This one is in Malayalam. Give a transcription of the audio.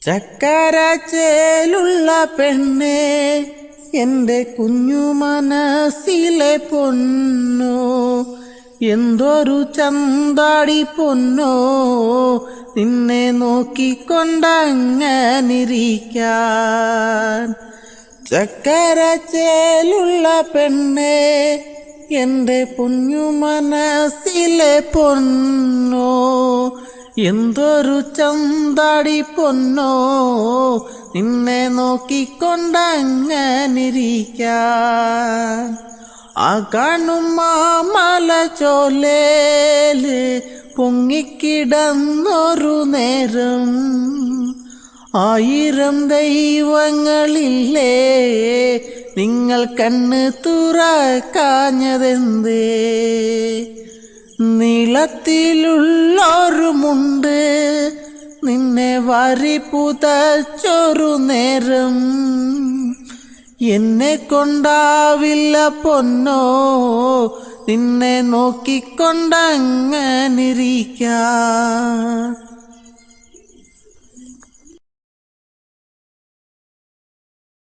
ചക്കരച്ചേലുള്ള പെണ്ണേ, എൻ്റെ കുഞ്ഞു മനസ്സിലെ പൊന്നോ, എന്തൊരു ചന്താടി പൊന്നോ, നിന്നെ നോക്കിക്കൊണ്ടങ്ങനിരിക്കാൻ. ചക്കരച്ചേലുള്ള പെണ്ണേ, എൻ്റെ കുഞ്ഞു മനസ്സിലെ പൊന്നോ, എന്തൊരു ചന്താടി പൊന്നോ, നിന്നെ നോക്കിക്കൊണ്ടങ്ങനിരിക്കാൻ. ആ കാണും മാമല ചോലേല് പൊങ്ങിക്കിടന്നൊരു നേരം, 1000 ദൈവങ്ങളില്ലേ, നിങ്ങൾ കണ്ണ് തുറക്കാഞ്ഞതെന്തേ? നീളത്തിലുള്ളൊരു മുണ്ട് നിന്നെ വാരി പുതച്ചൊരു നേരം, എന്നെ കൊണ്ടാവില്ല പൊന്നോ, നിന്നെ നോക്കിക്കൊണ്ടങ്ങനിരിക്കാൻ.